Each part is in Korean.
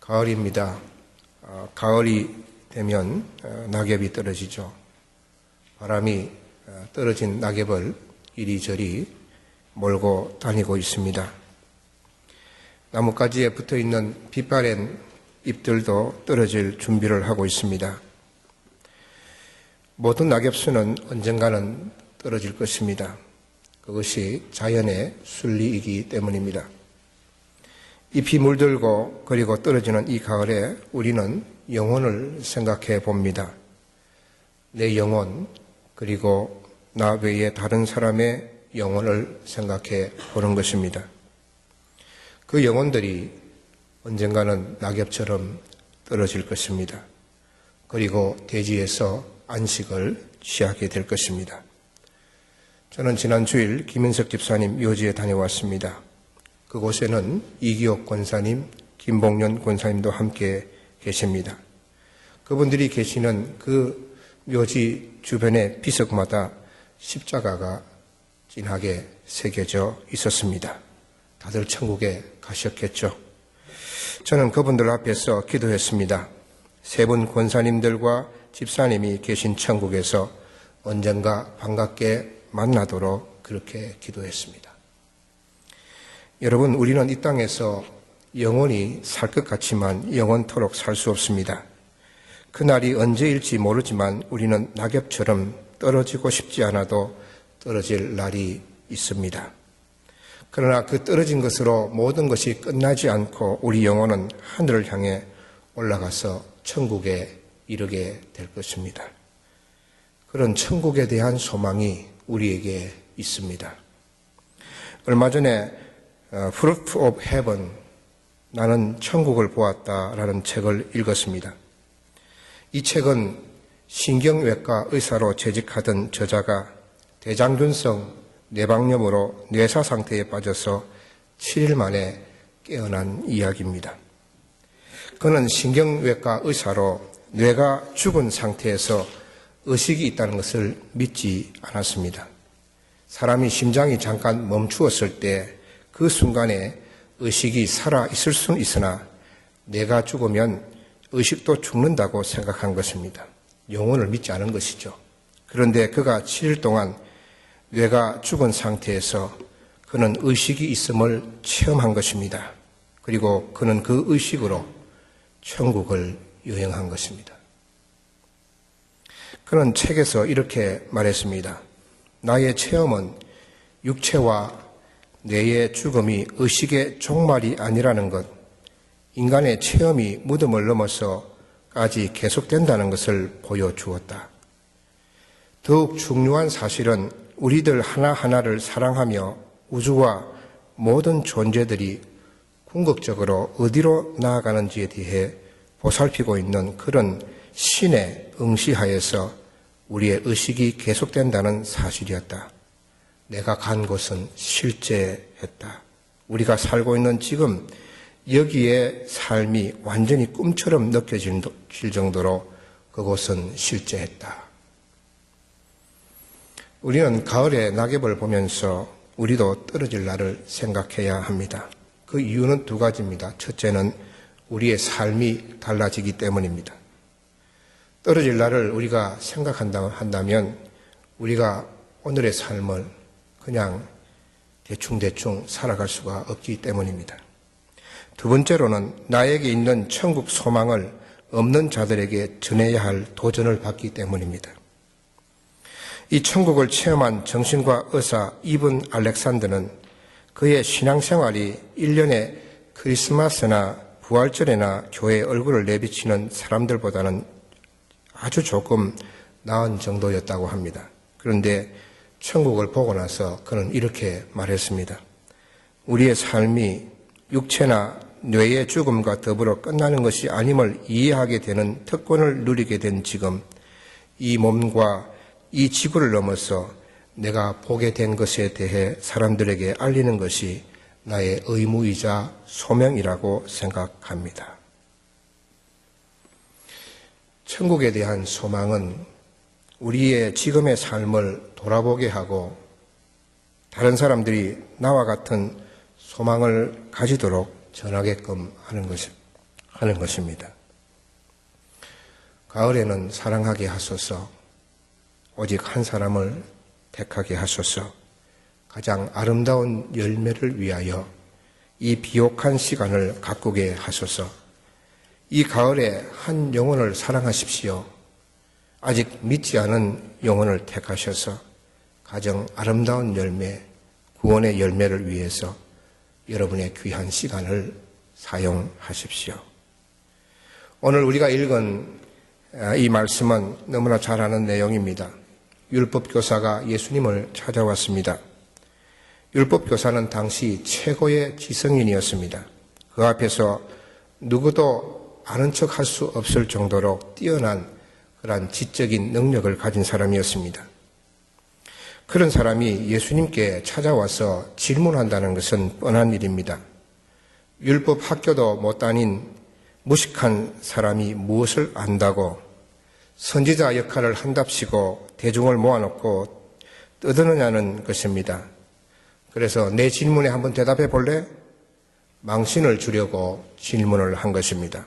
가을입니다. 가을이 되면 낙엽이 떨어지죠. 바람이 떨어진 낙엽을 이리저리 몰고 다니고 있습니다. 나뭇가지에 붙어있는 빛바랜 잎들도 떨어질 준비를 하고 있습니다. 모든 낙엽수는 언젠가는 떨어질 것입니다. 그것이 자연의 순리이기 때문입니다. 잎이 물들고 그리고 떨어지는 이 가을에 우리는 영혼을 생각해 봅니다. 내 영혼, 그리고 나 외에 다른 사람의 영혼을 생각해 보는 것입니다. 그 영혼들이 언젠가는 낙엽처럼 떨어질 것입니다. 그리고 대지에서 안식을 취하게 될 것입니다. 저는 지난 주일 김인석 집사님 묘지에 다녀왔습니다. 그곳에는 이기옥 권사님, 김봉년 권사님도 함께 계십니다. 그분들이 계시는 그 묘지 주변의 비석마다 십자가가 진하게 새겨져 있었습니다. 다들 천국에 가셨겠죠. 저는 그분들 앞에서 기도했습니다. 세 분 권사님들과 집사님이 계신 천국에서 언젠가 반갑게 만나도록 그렇게 기도했습니다. 여러분, 우리는 이 땅에서 영원히 살 것 같지만 영원토록 살 수 없습니다. 그날이 언제일지 모르지만 우리는 낙엽처럼 떨어지고 싶지 않아도 떨어질 날이 있습니다. 그러나 그 떨어진 것으로 모든 것이 끝나지 않고 우리 영혼은 하늘을 향해 올라가서 천국에 이르게 될 것입니다. 그런 천국에 대한 소망이 우리에게 있습니다. 얼마 전에 Fruit of Heaven, 나는 천국을 보았다라는 책을 읽었습니다. 이 책은 신경외과 의사로 재직하던 저자가 대장균성 뇌방염으로 뇌사 상태에 빠져서 7일 만에 깨어난 이야기입니다. 그는 신경외과 의사로 뇌가 죽은 상태에서 의식이 있다는 것을 믿지 않았습니다. 사람이 심장이 잠깐 멈추었을 때 그 순간에 의식이 살아 있을 수는 있으나 내가 죽으면 의식도 죽는다고 생각한 것입니다. 영혼을 믿지 않은 것이죠. 그런데 그가 7일 동안 뇌가 죽은 상태에서 그는 의식이 있음을 체험한 것입니다. 그리고 그는 그 의식으로 천국을 여행한 것입니다. 그는 책에서 이렇게 말했습니다. 나의 체험은 육체와 뇌의 죽음이 의식의 종말이 아니라는 것, 인간의 체험이 무덤을 넘어서까지 계속된다는 것을 보여주었다. 더욱 중요한 사실은 우리들 하나하나를 사랑하며 우주와 모든 존재들이 궁극적으로 어디로 나아가는지에 대해 보살피고 있는 그런 신의 응시하에서 우리의 의식이 계속된다는 사실이었다. 내가 간 곳은 실제했다. 우리가 살고 있는 지금 여기에 삶이 완전히 꿈처럼 느껴질 정도로 그곳은 실제했다. 우리는 가을에 낙엽을 보면서 우리도 떨어질 날을 생각해야 합니다. 그 이유는 두 가지입니다. 첫째는 우리의 삶이 달라지기 때문입니다. 떨어질 날을 우리가 생각한다면 우리가 오늘의 삶을 그냥 대충 살아갈 수가 없기 때문입니다. 두 번째로는 나에게 있는 천국 소망을 없는 자들에게 전해야 할 도전을 받기 때문입니다. 이 천국을 체험한 정신과 의사 이븐 알렉산더는 그의 신앙생활이 1년에 크리스마스나 부활절에나 교회에 얼굴을 내비치는 사람들보다는 아주 조금 나은 정도였다고 합니다. 그런데 천국을 보고 나서 그는 이렇게 말했습니다. 우리의 삶이 육체나 뇌의 죽음과 더불어 끝나는 것이 아님을 이해하게 되는 특권을 누리게 된 지금 이 몸과 이 지구를 넘어서 내가 보게 된 것에 대해 사람들에게 알리는 것이 나의 의무이자 소명이라고 생각합니다. 천국에 대한 소망은 우리의 지금의 삶을 돌아보게 하고 다른 사람들이 나와 같은 소망을 가지도록 전하게끔 하는 것입니다. 가을에는 사랑하게 하소서, 오직 한 사람을 택하게 하소서, 가장 아름다운 열매를 위하여 이 비옥한 시간을 가꾸게 하소서. 이 가을에 한 영혼을 사랑하십시오. 아직 믿지 않은 영혼을 택하셔서 가장 아름다운 열매, 구원의 열매를 위해서 여러분의 귀한 시간을 사용하십시오. 오늘 우리가 읽은 이 말씀은 너무나 잘 아는 내용입니다. 율법교사가 예수님을 찾아왔습니다. 율법교사는 당시 최고의 지성인이었습니다. 그 앞에서 누구도 아는 척 할 수 없을 정도로 뛰어난 그러한 지적인 능력을 가진 사람이었습니다. 그런 사람이 예수님께 찾아와서 질문한다는 것은 뻔한 일입니다. 율법 학교도 못 다닌 무식한 사람이 무엇을 안다고 선지자 역할을 한답시고 대중을 모아놓고 떠드느냐는 것입니다. 그래서 내 질문에 한번 대답해 볼래? 망신을 주려고 질문을 한 것입니다.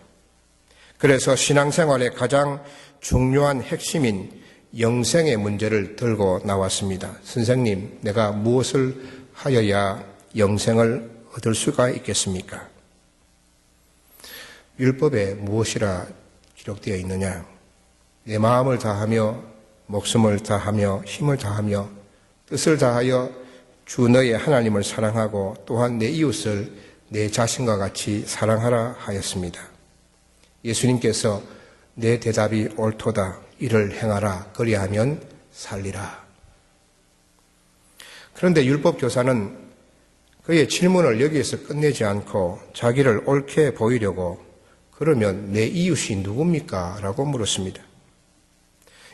그래서 신앙생활의 가장 중요한 핵심인 영생의 문제를 들고 나왔습니다. 선생님, 내가 무엇을 하여야 영생을 얻을 수가 있겠습니까? 율법에 무엇이라 기록되어 있느냐? 내 마음을 다하며 목숨을 다하며 힘을 다하며 뜻을 다하여 주 너의 하나님을 사랑하고 또한 내 이웃을 내 자신과 같이 사랑하라 하였습니다. 예수님께서 내 대답이 옳도다. 이를 행하라. 그리하면 살리라. 그런데 율법교사는 그의 질문을 여기에서 끝내지 않고 자기를 옳게 보이려고 그러면 내 이웃이 누굽니까? 라고 물었습니다.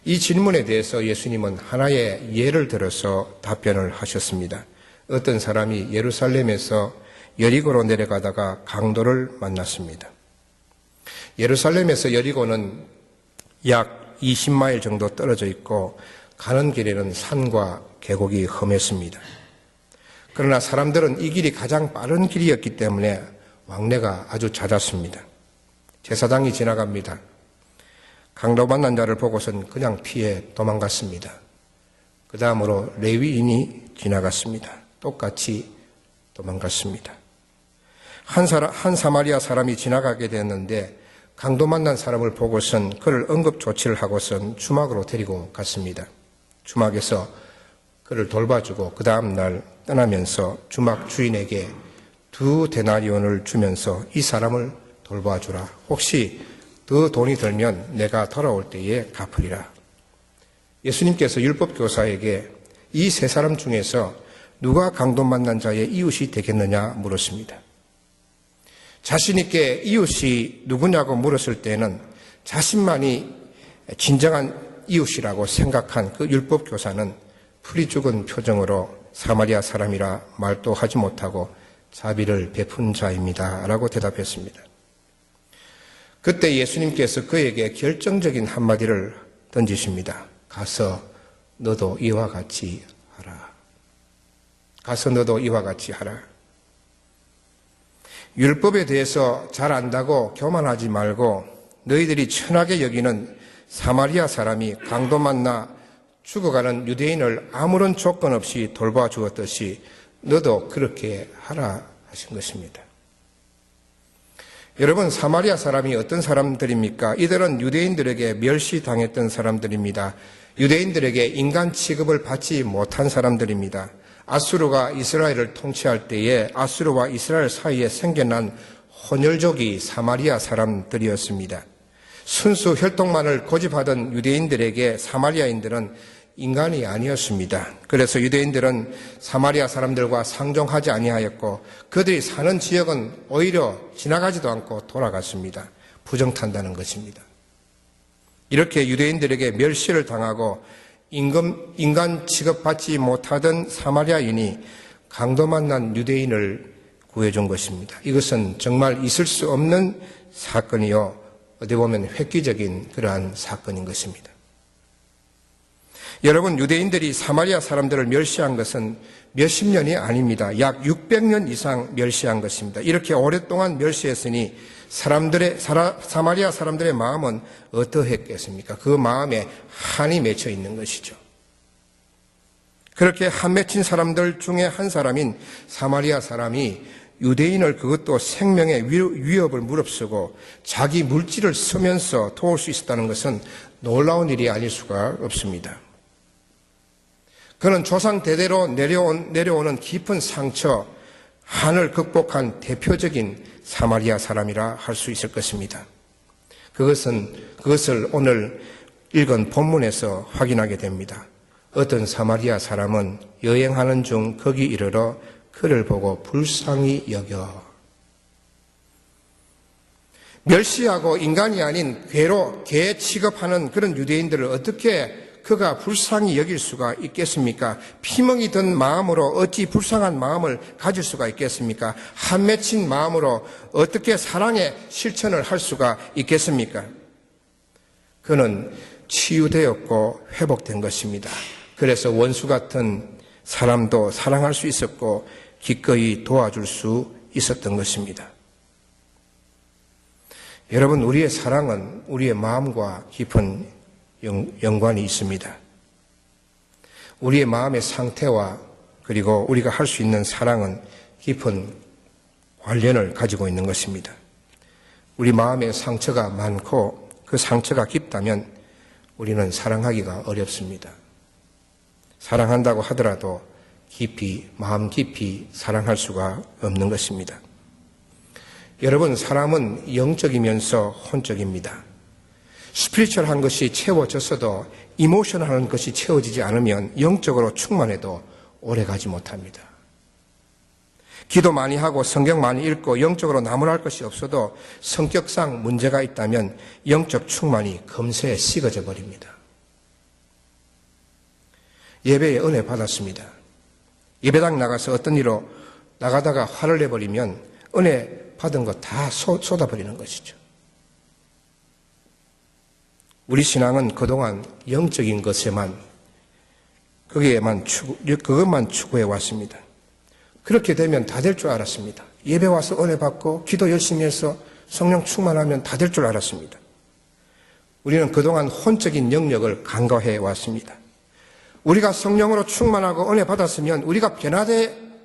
이 질문에 대해서 예수님은 하나의 예를 들어서 답변을 하셨습니다. 어떤 사람이 예루살렘에서 여리고로 내려가다가 강도를 만났습니다. 예루살렘에서 여리고는 약 20마일 정도 떨어져 있고 가는 길에는 산과 계곡이 험했습니다. 그러나 사람들은 이 길이 가장 빠른 길이었기 때문에 왕래가 아주 잦았습니다. 제사장이 지나갑니다. 강도 만난 자를 보고선 그냥 피해 도망갔습니다. 그 다음으로 레위인이 지나갔습니다. 똑같이 도망갔습니다. 한 사마리아 사람이 지나가게 됐는데 강도 만난 사람을 보고선 그를 응급 조치를 하고선 주막으로 데리고 갔습니다. 주막에서 그를 돌봐주고 그 다음 날 떠나면서 주막 주인에게 2데나리온을 주면서 이 사람을 돌봐주라. 혹시 더 돈이 들면 내가 돌아올 때에 갚으리라. 예수님께서 율법교사에게 이 세 사람 중에서 누가 강도 만난 자의 이웃이 되겠느냐 물었습니다. 자신 있게 이웃이 누구냐고 물었을 때는 자신만이 진정한 이웃이라고 생각한 그 율법교사는 풀이 죽은 표정으로 사마리아 사람이라 말도 하지 못하고 자비를 베푼 자입니다. 라고 대답했습니다. 그때 예수님께서 그에게 결정적인 한마디를 던지십니다. 가서 너도 이와 같이 하라. 가서 너도 이와 같이 하라. 율법에 대해서 잘 안다고 교만하지 말고 너희들이 천하게 여기는 사마리아 사람이 강도 만나 죽어가는 유대인을 아무런 조건 없이 돌봐주었듯이 너도 그렇게 하라 하신 것입니다. 여러분, 사마리아 사람이 어떤 사람들입니까? 이들은 유대인들에게 멸시당했던 사람들입니다. 유대인들에게 인간 취급을 받지 못한 사람들입니다. 아수르가 이스라엘을 통치할 때에 아수르와 이스라엘 사이에 생겨난 혼혈족이 사마리아 사람들이었습니다. 순수 혈통만을 고집하던 유대인들에게 사마리아인들은 인간이 아니었습니다. 그래서 유대인들은 사마리아 사람들과 상종하지 아니하였고 그들이 사는 지역은 오히려 지나가지도 않고 돌아갔습니다. 부정탄다는 것입니다. 이렇게 유대인들에게 멸시를 당하고 인간 취급받지 못하던 사마리아인이 강도 만난 유대인을 구해준 것입니다. 이것은 정말 있을 수 없는 사건이요, 어디 보면 획기적인 그러한 사건인 것입니다. 여러분, 유대인들이 사마리아 사람들을 멸시한 것은 몇십 년이 아닙니다. 약 600년 이상 멸시한 것입니다. 이렇게 오랫동안 멸시했으니 사마리아 사람들의 마음은 어떠했겠습니까? 그 마음에 한이 맺혀 있는 것이죠. 그렇게 한 맺힌 사람들 중에 한 사람인 사마리아 사람이 유대인을, 그것도 생명의 위협을 무릅쓰고 자기 물질을 쓰면서 도울 수 있었다는 것은 놀라운 일이 아닐 수가 없습니다. 그는 조상 대대로 내려오는 깊은 상처, 한을 극복한 대표적인 사마리아 사람이라 할 수 있을 것입니다. 그것을 오늘 읽은 본문에서 확인하게 됩니다. 어떤 사마리아 사람은 여행하는 중 거기 이르러 그를 보고 불쌍히 여겨 멸시하고 인간이 아닌 개 취급하는 그런 유대인들을 어떻게 그가 불쌍히 여길 수가 있겠습니까? 피멍이 든 마음으로 어찌 불쌍한 마음을 가질 수가 있겠습니까? 한 맺힌 마음으로 어떻게 사랑의 실천을 할 수가 있겠습니까? 그는 치유되었고 회복된 것입니다. 그래서 원수 같은 사람도 사랑할 수 있었고 기꺼이 도와줄 수 있었던 것입니다. 여러분, 우리의 사랑은 우리의 마음과 깊은 연관이 있습니다. 우리의 마음의 상태와 그리고 우리가 할 수 있는 사랑은 깊은 관련을 가지고 있는 것입니다. 우리 마음에 상처가 많고 그 상처가 깊다면 우리는 사랑하기가 어렵습니다. 사랑한다고 하더라도 마음 깊이 사랑할 수가 없는 것입니다. 여러분, 사람은 영적이면서 혼적입니다. 스피리추얼한 것이 채워졌어도 이모셔널한 것이 채워지지 않으면 영적으로 충만해도 오래가지 못합니다. 기도 많이 하고 성경 많이 읽고 영적으로 나무랄 것이 없어도 성격상 문제가 있다면 영적 충만이 금세 식어져 버립니다. 예배에 은혜 받았습니다. 예배당 나가서 어떤 일로 나가다가 화를 내버리면 은혜 받은 거 다 쏟아버리는 것이죠. 우리 신앙은 그동안 영적인 것에만, 그것만 추구해 왔습니다. 그렇게 되면 다 될 줄 알았습니다. 예배 와서 은혜 받고 기도 열심히 해서 성령 충만하면 다 될 줄 알았습니다. 우리는 그동안 혼적인 영역을 간과해 왔습니다. 우리가 성령으로 충만하고 은혜 받았으면 우리가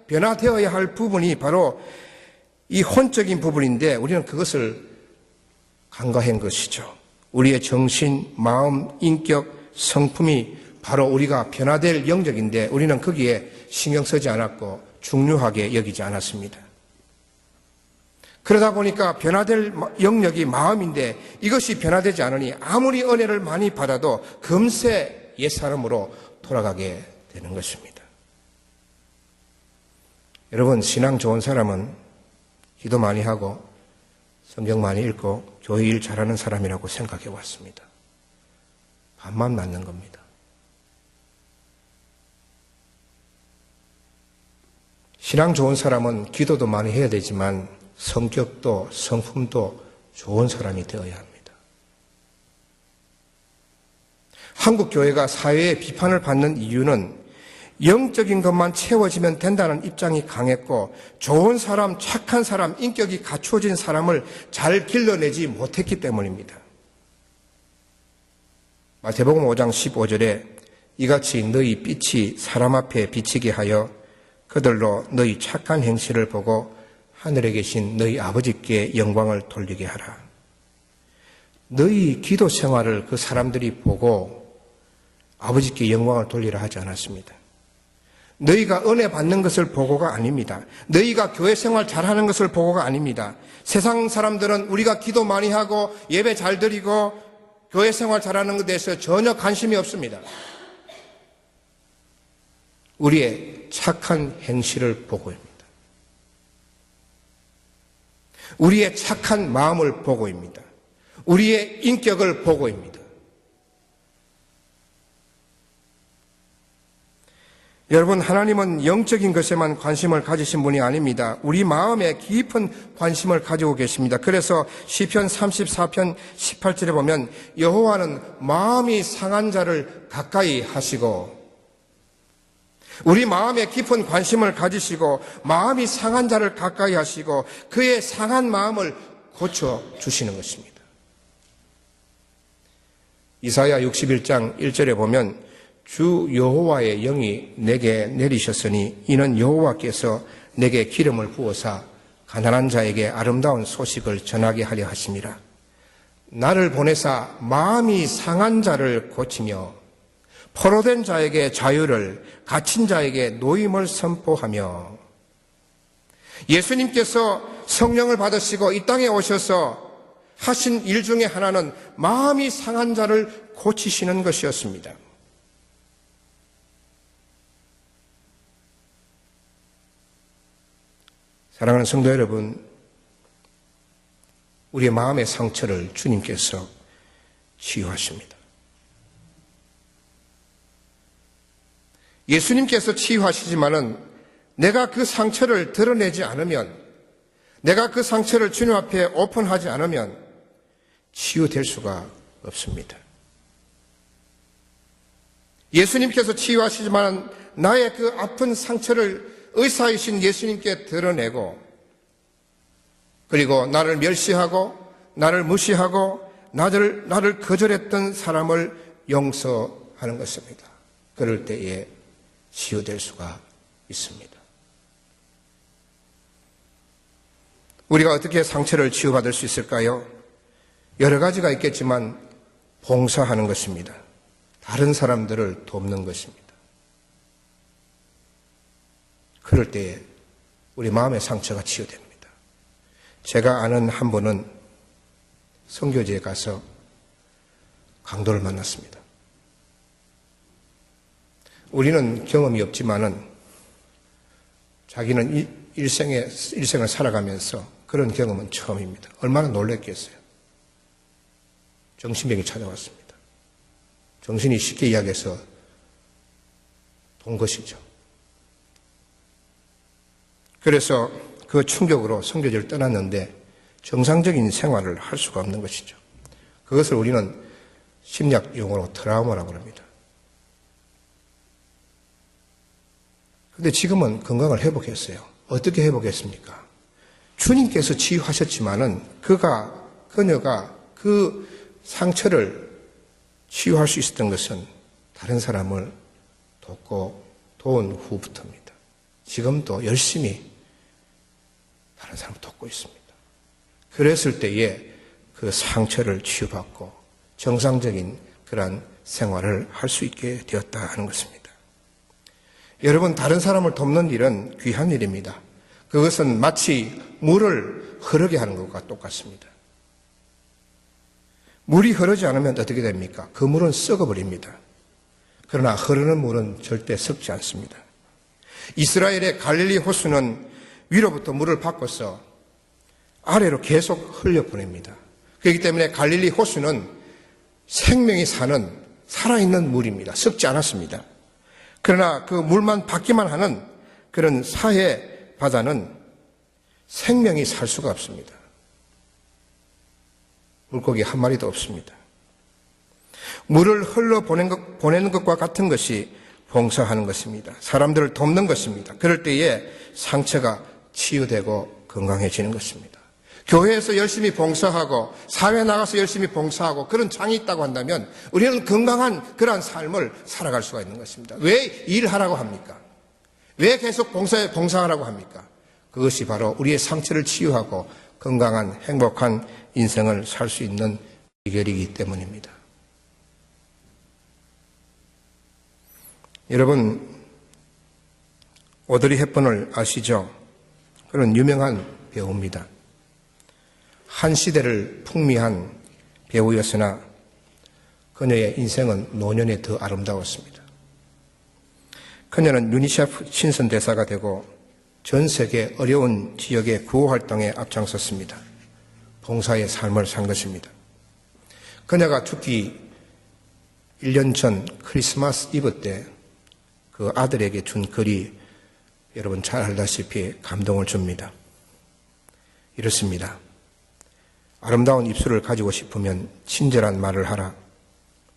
변화되어야 할 부분이 바로 이 혼적인 부분인데 우리는 그것을 간과한 것이죠. 우리의 정신, 마음, 인격, 성품이 바로 우리가 변화될 영역인데 우리는 거기에 신경 쓰지 않았고 중요하게 여기지 않았습니다. 그러다 보니까 변화될 영역이 마음인데 이것이 변화되지 않으니 아무리 은혜를 많이 받아도 금세 옛사람으로 돌아가게 되는 것입니다. 여러분, 신앙 좋은 사람은 기도 많이 하고 성경 많이 읽고 교회 일 잘하는 사람이라고 생각해 왔습니다. 반만 맞는 겁니다. 신앙 좋은 사람은 기도도 많이 해야 되지만 성격도 성품도 좋은 사람이 되어야 합니다. 한국 교회가 사회의 비판을 받는 이유는 영적인 것만 채워지면 된다는 입장이 강했고 좋은 사람, 착한 사람, 인격이 갖추어진 사람을 잘 길러내지 못했기 때문입니다. 마태복음 5장 15절에 이같이 너희 빛이 사람 앞에 비치게 하여 그들로 너희 착한 행실을 보고 하늘에 계신 너희 아버지께 영광을 돌리게 하라. 너희 기도 생활을 그 사람들이 보고 아버지께 영광을 돌리라 하지 않았습니다. 너희가 은혜 받는 것을 보고가 아닙니다. 너희가 교회 생활 잘하는 것을 보고가 아닙니다. 세상 사람들은 우리가 기도 많이 하고 예배 잘 드리고 교회 생활 잘하는 것에 대해서 전혀 관심이 없습니다. 우리의 착한 행실을 보고입니다. 우리의 착한 마음을 보고입니다. 우리의 인격을 보고입니다. 여러분, 하나님은 영적인 것에만 관심을 가지신 분이 아닙니다. 우리 마음에 깊은 관심을 가지고 계십니다. 그래서 시편 34편 18절에 보면 여호와는 마음이 상한 자를 가까이 하시고 우리 마음에 깊은 관심을 가지시고 마음이 상한 자를 가까이 하시고 그의 상한 마음을 고쳐주시는 것입니다. 이사야 61장 1절에 보면 주 여호와의 영이 내게 내리셨으니 이는 여호와께서 내게 기름을 부어사 가난한 자에게 아름다운 소식을 전하게 하려 하심이라. 나를 보내사 마음이 상한 자를 고치며 포로된 자에게 자유를, 갇힌 자에게 노임을 선포하며. 예수님께서 성령을 받으시고 이 땅에 오셔서 하신 일 중에 하나는 마음이 상한 자를 고치시는 것이었습니다. 사랑하는 성도 여러분, 우리의 마음의 상처를 주님께서 치유하십니다. 예수님께서 치유하시지만은 내가 그 상처를 드러내지 않으면, 내가 그 상처를 주님 앞에 오픈하지 않으면 치유될 수가 없습니다. 예수님께서 치유하시지만 나의 그 아픈 상처를 의사이신 예수님께 드러내고, 그리고 나를 멸시하고 나를 무시하고 나를 거절했던 사람을 용서하는 것입니다. 그럴 때에 치유될 수가 있습니다. 우리가 어떻게 상처를 치유받을 수 있을까요? 여러 가지가 있겠지만 봉사하는 것입니다. 다른 사람들을 돕는 것입니다. 그럴 때에 우리 마음의 상처가 치유됩니다. 제가 아는 한 분은 선교지에 가서 강도를 만났습니다. 우리는 경험이 없지만은 자기는 일생을 살아가면서 그런 경험은 처음입니다. 얼마나 놀랬겠어요. 정신병이 찾아왔습니다. 정신이 쉽게 이야기해서 돈 것이죠. 그래서 그 충격으로 선교지를 떠났는데 정상적인 생활을 할 수가 없는 것이죠. 그것을 우리는 심리학 용어로 트라우마라고 합니다. 그런데 지금은 건강을 회복했어요. 어떻게 회복했습니까? 주님께서 치유하셨지만은 그녀가 그 상처를 치유할 수 있었던 것은 다른 사람을 돕고 도운 후부터입니다. 지금도 열심히 다른 사람을 돕고 있습니다. 그랬을 때에 그 상처를 치유받고 정상적인 그러한 생활을 할 수 있게 되었다 하는 것입니다. 여러분, 다른 사람을 돕는 일은 귀한 일입니다. 그것은 마치 물을 흐르게 하는 것과 똑같습니다. 물이 흐르지 않으면 어떻게 됩니까? 그 물은 썩어버립니다. 그러나 흐르는 물은 절대 썩지 않습니다. 이스라엘의 갈릴리 호수는 위로부터 물을 바꿔서 아래로 계속 흘려보냅니다. 그렇기 때문에 갈릴리 호수는 생명이 사는 살아있는 물입니다. 썩지 않았습니다. 그러나 그 물만 받기만 하는 그런 사해 바다는 생명이 살 수가 없습니다. 물고기 한 마리도 없습니다. 물을 흘러보내는 것과 같은 것이 봉사하는 것입니다. 사람들을 돕는 것입니다. 그럴 때에 상처가 치유되고 건강해지는 것입니다. 교회에서 열심히 봉사하고 사회에 나가서 열심히 봉사하고 그런 장이 있다고 한다면 우리는 건강한 그러한 삶을 살아갈 수가 있는 것입니다. 왜 일하라고 합니까? 왜 계속 봉사하라고 합니까? 그것이 바로 우리의 상처를 치유하고 건강한 행복한 인생을 살 수 있는 비결이기 때문입니다. 여러분, 오드리 헵번을 아시죠? 그런 유명한 배우입니다. 한 시대를 풍미한 배우였으나 그녀의 인생은 노년에 더 아름다웠습니다. 그녀는 유니세프 친선대사가 되고 전 세계 어려운 지역의 구호활동에 앞장섰습니다. 봉사의 삶을 산 것입니다. 그녀가 죽기 1년 전 크리스마스 이브 때 그 아들에게 준 글이 여러분 잘 알다시피 감동을 줍니다. 이렇습니다. 아름다운 입술을 가지고 싶으면 친절한 말을 하라.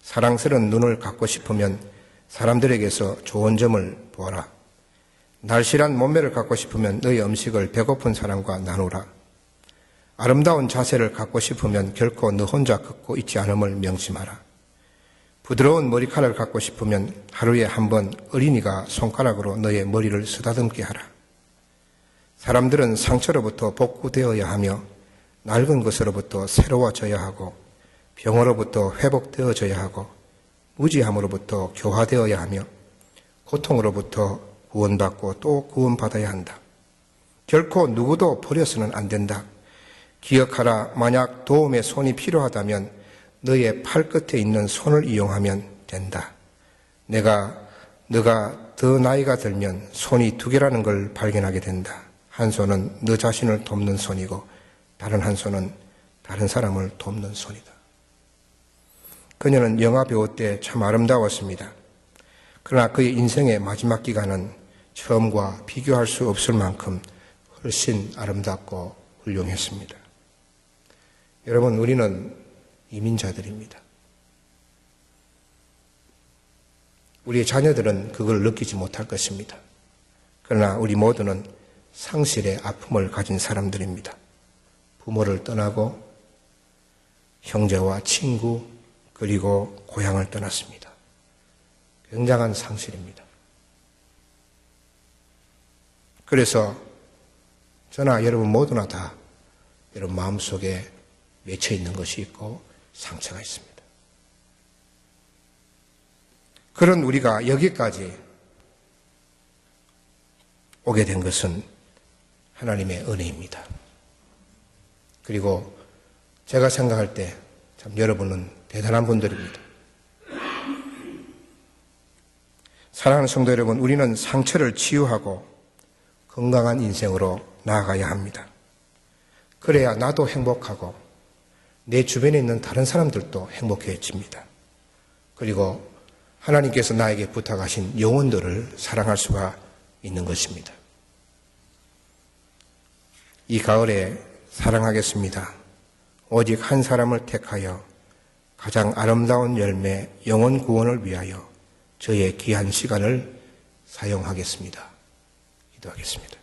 사랑스러운 눈을 갖고 싶으면 사람들에게서 좋은 점을 보아라. 날씬한 몸매를 갖고 싶으면 너의 음식을 배고픈 사람과 나누라. 아름다운 자세를 갖고 싶으면 결코 너 혼자 걷고 있지 않음을 명심하라. 부드러운 머리카락을 갖고 싶으면 하루에 한 번 어린이가 손가락으로 너의 머리를 쓰다듬게 하라. 사람들은 상처로부터 복구되어야 하며 낡은 것으로부터 새로워져야 하고 병으로부터 회복되어져야 하고 무지함으로부터 교화되어야 하며 고통으로부터 구원받고 또 구원받아야 한다. 결코 누구도 버려서는 안 된다. 기억하라. 만약 도움의 손이 필요하다면 너의 팔끝에 있는 손을 이용하면 된다. 너가 더 나이가 들면 손이 두 개라는 걸 발견하게 된다. 한 손은 너 자신을 돕는 손이고 다른 한 손은 다른 사람을 돕는 손이다. 그녀는 영화 배우 때 참 아름다웠습니다. 그러나 그의 인생의 마지막 기간은 처음과 비교할 수 없을 만큼 훨씬 아름답고 훌륭했습니다. 여러분, 우리는 이민자들입니다. 우리의 자녀들은 그걸 느끼지 못할 것입니다. 그러나 우리 모두는 상실의 아픔을 가진 사람들입니다. 부모를 떠나고 형제와 친구 그리고 고향을 떠났습니다. 굉장한 상실입니다. 그래서 저나 여러분 모두나 다 여러분 마음속에 맺혀 있는 것이 있고 상처가 있습니다. 그런 우리가 여기까지 오게 된 것은 하나님의 은혜입니다. 그리고 제가 생각할 때 참 여러분은 대단한 분들입니다. 사랑하는 성도 여러분, 우리는 상처를 치유하고 건강한 인생으로 나아가야 합니다. 그래야 나도 행복하고 내 주변에 있는 다른 사람들도 행복해집니다. 그리고 하나님께서 나에게 부탁하신 영혼들을 사랑할 수가 있는 것입니다. 이 가을에 사랑하겠습니다. 오직 한 사람을 택하여 가장 아름다운 열매, 영혼 구원을 위하여 저의 귀한 시간을 사용하겠습니다. 기도하겠습니다.